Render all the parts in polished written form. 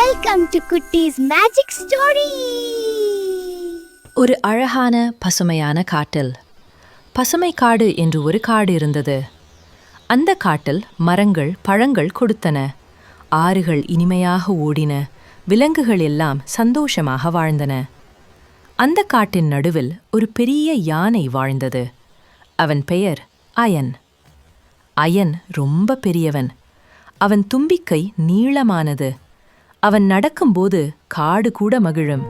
Welcome to குட்டீஸ் magic story. ஒரு அழகான பசுமையான காட்டில் பசுமை காடு என்று ஒரு காடு இருந்தது. அந்த காட்டில் மரங்கள் பழங்கள் கொடுத்தன, ஆறுகள் இனிமையாக ஓடின, விலங்குகள் எல்லாம் சந்தோஷமாக வாழ்ந்தன. அந்த காட்டின் நடுவில் ஒரு பெரிய யானை வாழ்ந்தது. அவன் பெயர் அயன். அயன் ரொம்ப பெரியவன். அவன் தும்பிக்கை நீளமானது. அவன் நடக்கும்போது காடு கூட மகிழும்.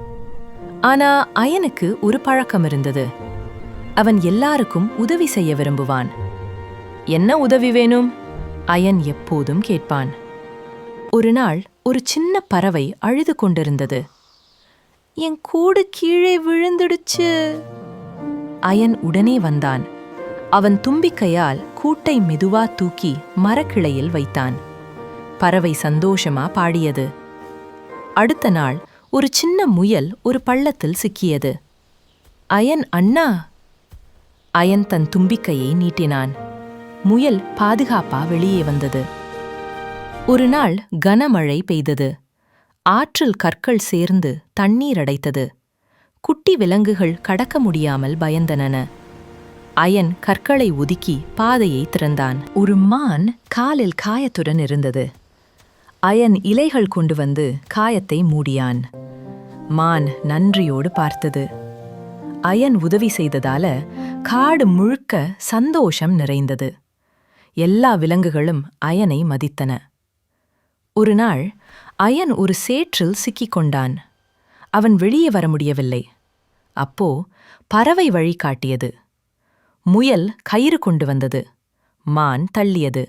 ஆனா அயனுக்கு ஒரு பழக்கம் இருந்தது. அவன் எல்லாருக்கும் உதவி செய்ய விரும்புவான். என்ன உதவி வேணும்? அயன் எப்போதும் கேட்பான். ஒரு நாள் ஒரு சின்ன பறவை அழுது கொண்டிருந்தது. என் கூடு கீழே விழுந்துடுச்சு. அயன் உடனே வந்தான். அவன் தும்பிக்கையால் கூட்டை மெதுவா தூக்கி மரக்கிளையில் வைத்தான். பறவை சந்தோஷமா பாடியது. அடுத்த நாள் ஒரு சின்ன முயல் ஒரு பள்ளத்தில் சிக்கியது. அயன் அண்ணா! அயன் தன் தும்பிக்கையை நீட்டினான். முயல் பாதுகாப்பா வெளியே வந்தது. ஒரு நாள் கனமழை பெய்தது. ஆற்றில் கற்கள் சேர்ந்து தண்ணீர் அடைத்தது. குட்டி விலங்குகள் கடக்க முடியாமல் பயந்தன. அயன் கற்களை ஒதுக்கி பாதையை திறந்தான். ஒரு மான் காலில் காயத்துடன் இருந்தது. அயன் இலைகள் கொண்டு வந்து காயத்தை மூடியான். மான் நன்றியோடு பார்த்தது. அயன் உதவி செய்ததால காடு முழுக்க சந்தோஷம் நிறைந்தது. எல்லா விலங்குகளும் அயனை மதித்தன. ஒரு நாள் அயன் ஒரு சேற்றில் சிக்கிக் கொண்டான். அவன் வெளியே வர முடியவில்லை. அப்போ பறவை வழி காட்டியது. முயல் கயிறு கொண்டு வந்தது. மான் தள்ளியது.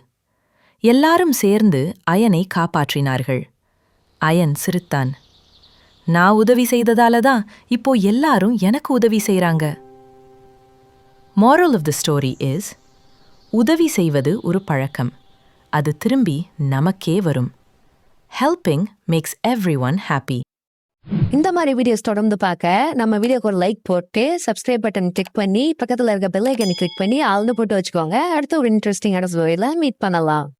எல்லாரும் சேர்ந்து அயனை காப்பாற்றினார்கள். அயன் சிரித்தான். நான் உதவி செய்ததால தான் இப்போ எல்லாரும் எனக்கு உதவி செய்றாங்க. Moral of the story is, உதவி செய்வது ஒரு பழக்கம். அது திரும்பி நமக்கே வரும். Helping makes everyone happy. இந்த மாதிரி வீடியோஸ் தொடர்ந்து பார்க்க நம்ம வீடியோக்கு ஒரு லைக் போட்டு சப்ஸ்கிரைப் பட்டன் கிளிக் பண்ணி பக்கத்தில் இருக்க பெல் ஐக்கனை கிளிக் பண்ணி ஆல்னு போட்டு வச்சுக்கோங்க. அடுத்த ஒரு இன்ட்ரெஸ்டிங்கான ஸ்டோரியில மீட் பண்ணலாம்.